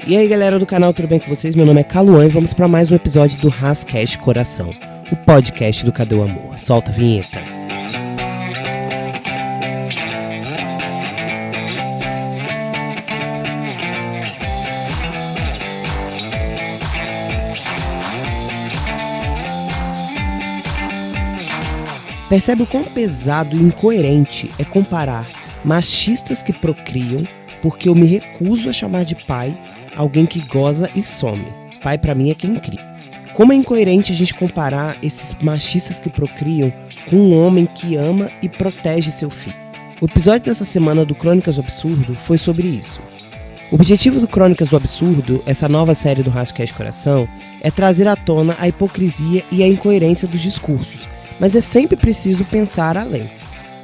E aí galera do canal, tudo bem com vocês? Meu nome é Caluan e vamos para mais um episódio do Rascast Coração, o podcast do Cadê o Amor? Solta a vinheta. Percebe o quão pesado e incoerente é comparar machistas que procriam porque eu me recuso a chamar de pai alguém que goza e some. Pai pra mim é quem cria. Como é incoerente a gente comparar esses machistas que procriam com um homem que ama e protege seu filho. O episódio dessa semana do Crônicas do Absurdo foi sobre isso. O objetivo do Crônicas do Absurdo, essa nova série do Rascast Coração, é trazer à tona a hipocrisia e a incoerência dos discursos, mas é sempre preciso pensar além.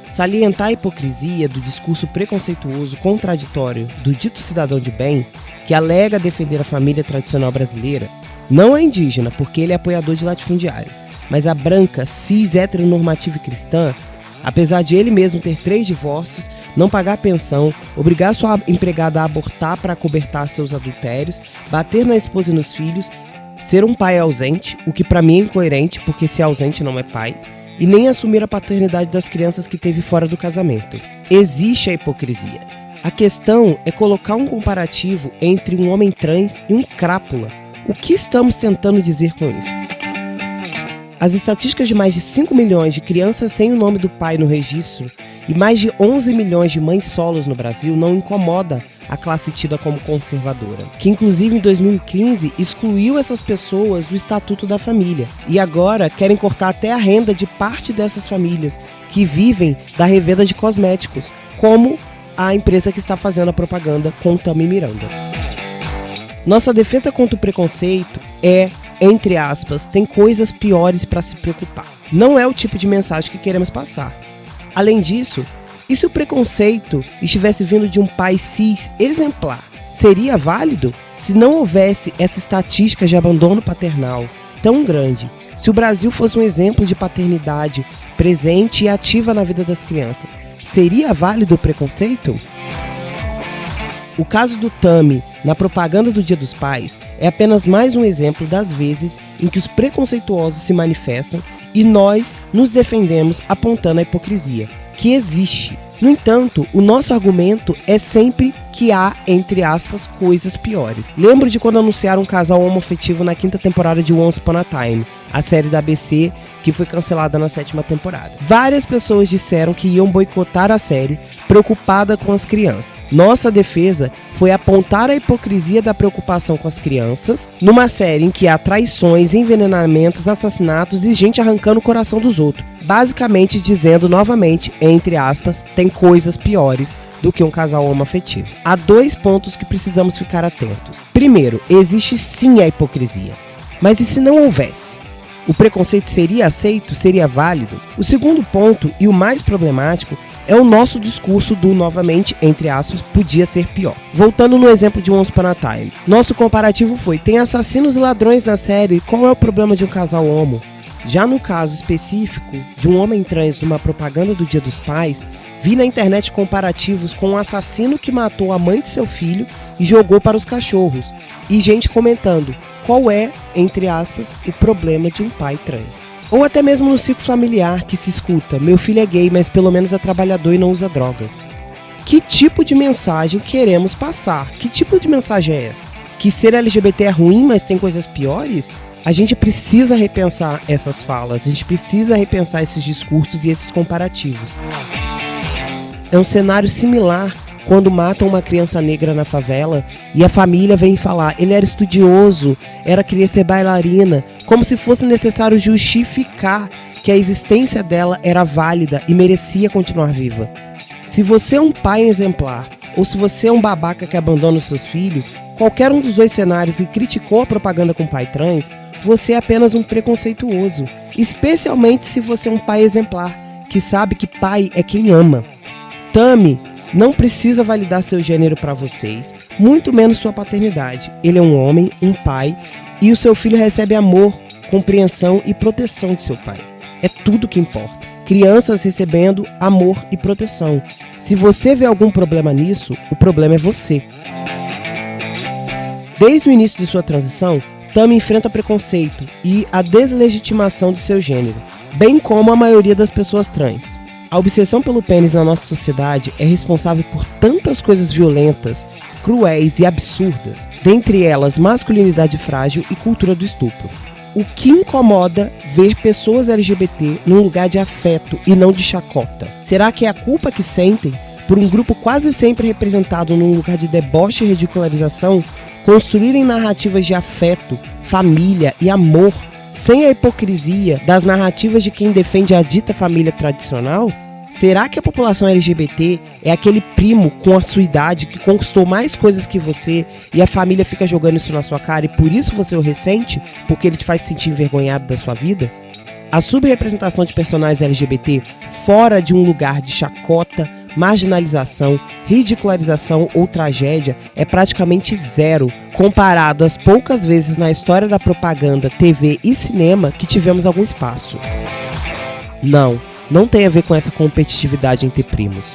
Salientar a hipocrisia do discurso preconceituoso contraditório do dito cidadão de bem, que alega defender a família tradicional brasileira, não é indígena porque ele é apoiador de latifundiário, mas a branca, cis, heteronormativa e cristã, apesar de ele mesmo ter 3 divórcios, não pagar pensão, obrigar sua empregada a abortar para acobertar seus adultérios, bater na esposa e nos filhos, ser um pai ausente, o que pra mim é incoerente porque se ausente não é pai, e nem assumir a paternidade das crianças que teve fora do casamento. Existe a hipocrisia. A questão é colocar um comparativo entre um homem trans e um crápula. O que estamos tentando dizer com isso? As estatísticas de mais de 5 milhões de crianças sem o nome do pai no registro e mais de 11 milhões de mães solos no Brasil não incomoda a classe tida como conservadora, que inclusive em 2015 excluiu essas pessoas do Estatuto da Família e agora querem cortar até a renda de parte dessas famílias que vivem da revenda de cosméticos, como a empresa que está fazendo a propaganda com Tami Miranda. Nossa defesa contra o preconceito é, entre aspas, tem coisas piores para se preocupar. Não é o tipo de mensagem que queremos passar. Além disso, e se o preconceito estivesse vindo de um pai cis exemplar? Seria válido se não houvesse essa estatística de abandono paternal tão grande? Se o Brasil fosse um exemplo de paternidade presente e ativa na vida das crianças, seria válido o preconceito? O caso do Tami na propaganda do Dia dos Pais é apenas mais um exemplo das vezes em que os preconceituosos se manifestam e nós nos defendemos apontando a hipocrisia, que existe. No entanto, o nosso argumento é sempre que há, entre aspas, coisas piores. Lembro de quando anunciaram um casal homoafetivo na 5ª temporada de Once Upon a Time, a série da ABC, que foi cancelada na 7ª temporada. Várias pessoas disseram que iam boicotar a série, preocupada com as crianças. Nossa defesa foi apontar a hipocrisia da preocupação com as crianças, numa série em que há traições, envenenamentos, assassinatos e gente arrancando o coração dos outros. Basicamente dizendo novamente, entre aspas, tem coisas piores do que um casal homoafetivo. Há 2 pontos que precisamos ficar atentos. Primeiro, existe sim a hipocrisia. Mas e se não houvesse? O preconceito seria aceito? Seria válido? O segundo ponto, e o mais problemático, é o nosso discurso do, novamente, entre aspas, podia ser pior. Voltando no exemplo de Once Upon a Time. Nosso comparativo foi, tem assassinos e ladrões na série, qual é o problema de um casal homo? Já no caso específico de um homem trans numa propaganda do Dia dos Pais, vi na internet comparativos com um assassino que matou a mãe de seu filho e jogou para os cachorros. E gente comentando, qual é, entre aspas, o problema de um pai trans? Ou até mesmo no ciclo familiar que se escuta, meu filho é gay, mas pelo menos é trabalhador e não usa drogas. Que tipo de mensagem queremos passar? Que tipo de mensagem é essa? Que ser LGBT é ruim, mas tem coisas piores? A gente precisa repensar essas falas, a gente precisa repensar esses discursos e esses comparativos. É um cenário similar quando matam uma criança negra na favela e a família vem falar, ele era estudioso, queria ser bailarina, como se fosse necessário justificar que a existência dela era válida e merecia continuar viva. Se você é um pai exemplar, ou se você é um babaca que abandona os seus filhos, qualquer um dos 2 cenários que criticou a propaganda com pai trans, você é apenas um preconceituoso, especialmente se você é um pai exemplar, que sabe que pai é quem ama. Tami não precisa validar seu gênero para vocês, muito menos sua paternidade. Ele é um homem, um pai, e o seu filho recebe amor, compreensão e proteção de seu pai. É tudo que importa. Crianças recebendo amor e proteção. Se você vê algum problema nisso, o problema é você. Desde o início de sua transição, Tami enfrenta preconceito e a deslegitimação de seu gênero, bem como a maioria das pessoas trans. A obsessão pelo pênis na nossa sociedade é responsável por tantas coisas violentas, cruéis e absurdas, dentre elas masculinidade frágil e cultura do estupro. O que incomoda ver pessoas LGBT num lugar de afeto e não de chacota? Será que é a culpa que sentem por um grupo quase sempre representado num lugar de deboche e ridicularização construírem narrativas de afeto, família e amor sem a hipocrisia das narrativas de quem defende a dita família tradicional? Será que a população LGBT é aquele primo com a sua idade que conquistou mais coisas que você e a família fica jogando isso na sua cara e por isso você o ressente, porque ele te faz sentir envergonhado da sua vida? A subrepresentação de personagens LGBT fora de um lugar de chacota, marginalização, ridicularização ou tragédia é praticamente zero, comparado às poucas vezes na história da propaganda, TV e cinema que tivemos algum espaço. Não tem a ver com essa competitividade entre primos.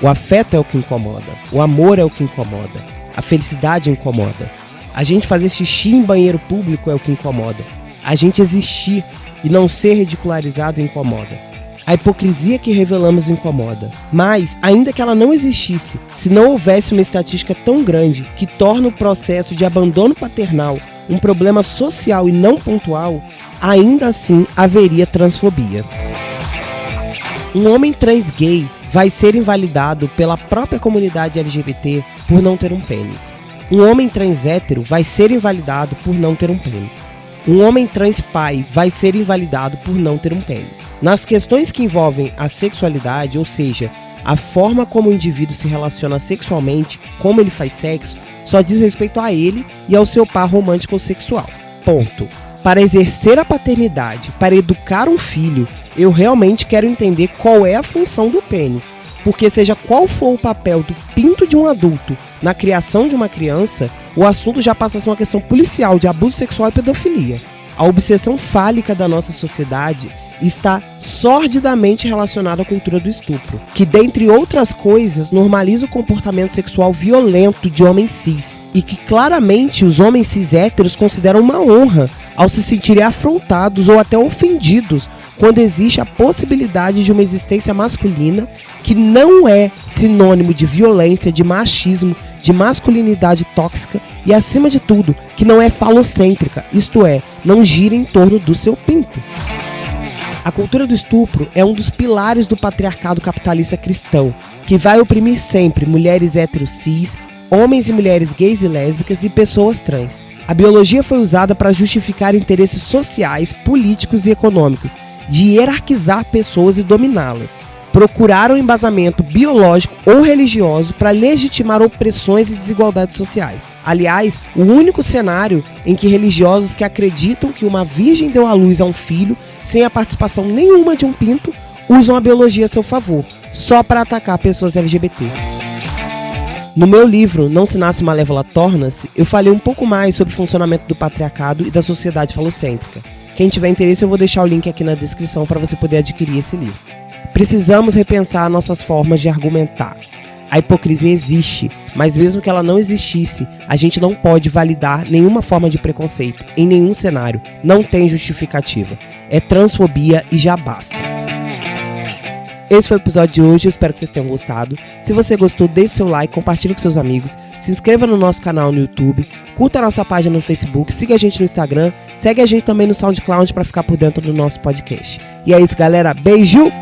O afeto é o que incomoda, o amor é o que incomoda, a felicidade incomoda. A gente fazer xixi em banheiro público é o que incomoda. A gente existir e não ser ridicularizado incomoda. A hipocrisia que revelamos incomoda. Mas, ainda que ela não existisse, se não houvesse uma estatística tão grande que torna o processo de abandono paternal um problema social e não pontual, ainda assim haveria transfobia. Um homem trans gay vai ser invalidado pela própria comunidade LGBT por não ter um pênis. Um homem trans hétero vai ser invalidado por não ter um pênis. Um homem trans pai vai ser invalidado por não ter um pênis. Nas questões que envolvem a sexualidade, ou seja, a forma como o indivíduo se relaciona sexualmente, como ele faz sexo, só diz respeito a ele e ao seu par romântico ou sexual. Ponto. Para exercer a paternidade, para educar um filho, eu realmente quero entender qual é a função do pênis. Porque seja qual for o papel do pinto de um adulto na criação de uma criança, o assunto já passa a ser uma questão policial de abuso sexual e pedofilia. A obsessão fálica da nossa sociedade está sordidamente relacionada à cultura do estupro, que, dentre outras coisas, normaliza o comportamento sexual violento de homens cis, e que claramente os homens cis héteros consideram uma honra ao se sentirem afrontados ou até ofendidos quando existe a possibilidade de uma existência masculina que não é sinônimo de violência, de machismo, de masculinidade tóxica e, acima de tudo, que não é falocêntrica, isto é, não gira em torno do seu pinto. A cultura do estupro é um dos pilares do patriarcado capitalista cristão, que vai oprimir sempre mulheres héteros cis, homens e mulheres gays e lésbicas e pessoas trans. A biologia foi usada para justificar interesses sociais, políticos e econômicos, de hierarquizar pessoas e dominá-las. Procuraram embasamento biológico ou religioso para legitimar opressões e desigualdades sociais. Aliás, o único cenário em que religiosos que acreditam que uma virgem deu à luz a um filho sem a participação nenhuma de um pinto usam a biologia a seu favor, só para atacar pessoas LGBT. No meu livro, Não se nasce malévola, torna-se, eu falei um pouco mais sobre o funcionamento do patriarcado e da sociedade falocêntrica. Quem tiver interesse, eu vou deixar o link aqui na descrição para você poder adquirir esse livro. Precisamos repensar nossas formas de argumentar. A hipocrisia existe, mas mesmo que ela não existisse, a gente não pode validar nenhuma forma de preconceito, em nenhum cenário. Não tem justificativa. É transfobia e já basta. Esse foi o episódio de hoje, eu espero que vocês tenham gostado. Se você gostou, deixe seu like, compartilhe com seus amigos, se inscreva no nosso canal no YouTube, curta a nossa página no Facebook, siga a gente no Instagram, segue a gente também no SoundCloud para ficar por dentro do nosso podcast. E é isso, galera. Beijo!